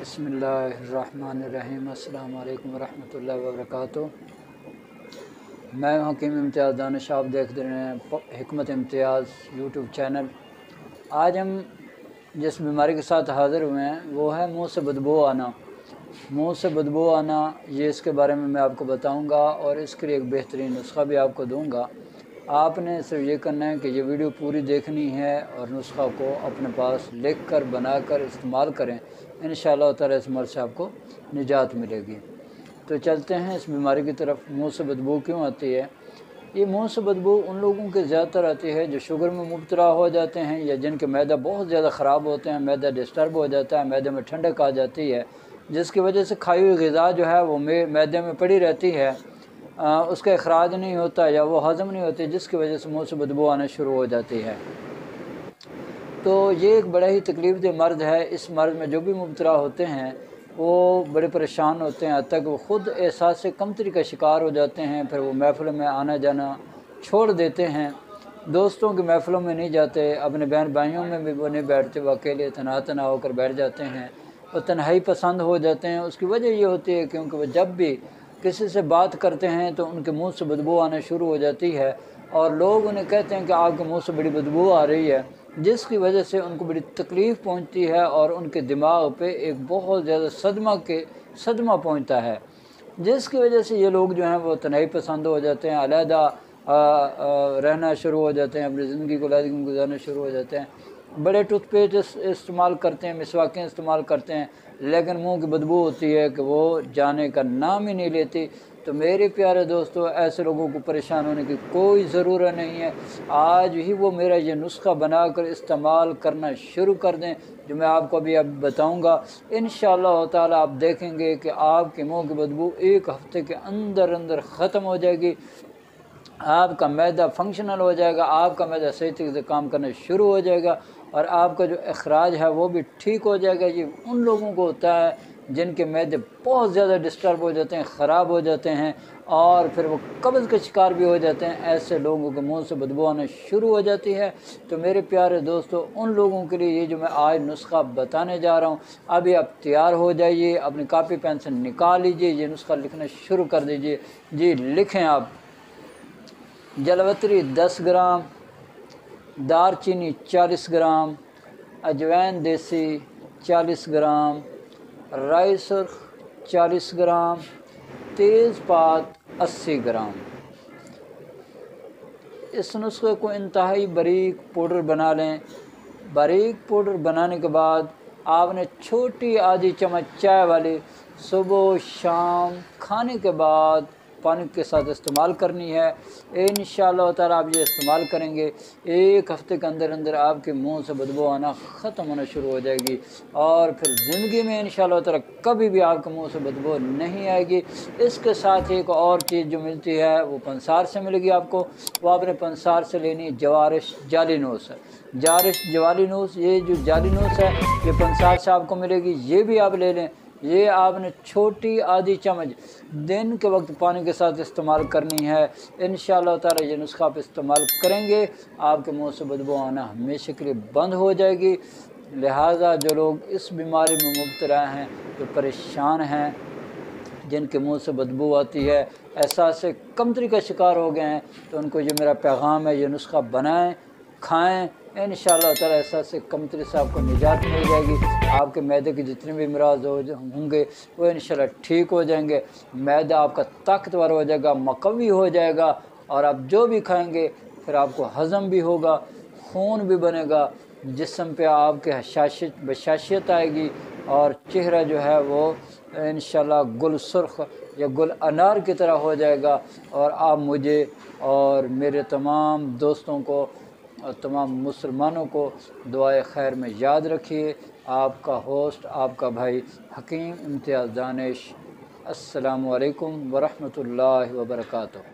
बिस्मिल्लाहिर्रहमानिर्रहीम। अस्सलाम वालेकुम वरहमतुल्लाहि वबरकातुहू। मैं हकीम इम्तियाज़ दानिश, आप देख रहे हैं हिकमत इम्तियाज़ यूट्यूब चैनल। आज हम जिस बीमारी के साथ हाज़िर हुए हैं वो है मुंह से बदबू आना। मुंह से बदबू आना, ये इसके बारे में मैं आपको बताऊंगा और इसके लिए एक बेहतरीन नुस्खा भी आपको दूंगा। आपने सिर्फ ये करना है कि ये वीडियो पूरी देखनी है और नुस्खा को अपने पास लिख कर बनाकर इस्तेमाल करें। इंशाअल्लाह ताला इस मर्ज़ से आपको निजात मिलेगी। तो चलते हैं इस बीमारी की तरफ। मुंह से बदबू क्यों आती है? ये मुंह से बदबू उन लोगों के ज़्यादातर आती है जो शुगर में मुब्तला हो जाते हैं या जिनके मैदा बहुत ज़्यादा ख़राब होते हैं, मैदा डिस्टर्ब हो जाता है, मैदे में ठंडक आ जाती है, जिसकी वजह से खाई हुई ग़िज़ा जो है वो मैदे में पड़ी रहती है, उसका इखराज नहीं होता या वो हज़म नहीं होती, जिसकी वजह से मुंह से बदबू आना शुरू हो जाती है। तो ये एक बड़ा ही तकलीफ़ दह मर्ज़ है। इस मर्ज़ में जो भी मुब्तला होते हैं वो बड़े परेशान होते हैं, हद तक वो ख़ुद एहसास से कमतरी का शिकार हो जाते हैं। फिर वो महफ़िल में आना जाना छोड़ देते हैं, दोस्तों की महफ़िलों में नहीं जाते, अपने बहन भाइयों में भी वो नहीं बैठते, वो अकेले तना होकर बैठ जाते हैं, वो तन्हाई पसंद हो जाते हैं। उसकी वजह ये होती है क्योंकि वो जब भी किसी से बात करते हैं तो उनके मुंह से बदबू आना शुरू हो जाती है और लोग उन्हें कहते हैं कि आपके मुंह से बड़ी बदबू आ रही है, जिसकी वजह से उनको बड़ी तकलीफ़ पहुंचती है और उनके दिमाग पे एक बहुत ज़्यादा सदमा पहुंचता है, जिसकी वजह से ये लोग जो हैं वो तन्हाई पसंद हो जाते हैं, अलहदा रहना शुरू हो जाते हैं, अपनी ज़िंदगी को अलहदगी में गुजारना शुरू हो जाते हैं। बड़े टूथपेस्ट इस्तेमाल करते हैं, मिसवाकें इस्तेमाल करते हैं, लेकिन मुंह की बदबू होती है कि वो जाने का नाम ही नहीं लेती। तो मेरे प्यारे दोस्तों, ऐसे लोगों को परेशान होने की कोई ज़रूरत नहीं है। आज ही वो मेरा ये नुस्खा बनाकर इस्तेमाल करना शुरू कर दें, जो मैं आपको अभी बताऊंगा। इंशाअल्लाह ताला आप देखेंगे कि आपके मुंह की बदबू एक हफ़्ते के अंदर ख़त्म हो जाएगी। आपका मैदा फंक्शनल हो जाएगा, आपका मैदा सही तरीके से काम करना शुरू हो जाएगा और आपका जो अखराज है वो भी ठीक हो जाएगा। ये उन लोगों को होता है जिनके मैदे बहुत ज़्यादा डिस्टर्ब हो जाते हैं, ख़राब हो जाते हैं और फिर वो कब्ज़ के शिकार भी हो जाते हैं। ऐसे लोगों के मुंह से बदबू आना शुरू हो जाती है। तो मेरे प्यारे दोस्तों, उन लोगों के लिए ये जो मैं आज नुस्खा बताने जा रहा हूँ, अभी आप तैयार हो जाइए, अपनी कापी पेंसिल निकाल लीजिए, ये नुस्खा लिखना शुरू कर दीजिए। जी लिखें आप। जलवतरी 10 ग्राम, दारचीनी 40 ग्राम, अजवैन देसी 40 ग्राम, राई सुर्ख 40 ग्राम, तेज़पात 80 ग्राम। इस नुस्खे को इंतहाई बारीक पाउडर बना लें। बारीक पाउडर बनाने के बाद आपने छोटी आधी चम्मच चाय वाली सुबह शाम खाने के बाद पानी के साथ इस्तेमाल करनी है। इंशाअल्लाह ताला आप ये इस्तेमाल करेंगे, एक हफ़्ते के अंदर आपके मुंह से बदबू आना ख़त्म होना शुरू हो जाएगी और फिर ज़िंदगी में इंशाअल्लाह ताला कभी भी आपके मुंह से बदबू नहीं आएगी। इसके साथ एक और चीज़ जो मिलती है वो पंसार से मिलेगी आपको। वो आपने पंसार से लेनी जवारिश जालिनूस है। जालिनूस, ये जो जालिनूस है ये पंसार से आपको मिलेगी, ये भी आप ले लें। ये आपने छोटी आधी चम्मच दिन के वक्त पानी के साथ इस्तेमाल करनी है। इंशाअल्लाह ताला ये नुस्खा आप इस्तेमाल करेंगे, आपके मुंह से बदबू आना हमेशा के लिए बंद हो जाएगी। लिहाजा जो लोग इस बीमारी में मुब्तला हैं, जो परेशान हैं, जिनके मुंह से बदबू आती है, एहसास से कमतरी का शिकार हो गए हैं, तो उनको ये मेरा पैगाम है, ये नुस्खा बनाएं, खाएं। इंशाअल्लाह ताला एहसास से कमतरी से आपको निजात मिल जाएगी। आपके मैदे के जितने भी अमराज होंगे वो इंशाअल्लाह ठीक हो जाएंगे। मैदा आपका ताकतवर हो जाएगा, मकवी हो जाएगा और आप जो भी खाएंगे फिर आपको हज़म भी होगा, खून भी बनेगा, जिस्म पे आपके बशाशियत आएगी और चेहरा जो है वो इंशाअल्लाह गुल सुर्ख या गुल अनार की तरह हो जाएगा। और आप मुझे और मेरे तमाम दोस्तों को और तमाम मुसलमानों को दुआए खैर में याद रखिए। आपका होस्ट, आपका भाई हकीम इम्तियाज़ दानिश। अस्सलामु अलैकुम वरहमतुल्लाहि वबरकातुहू।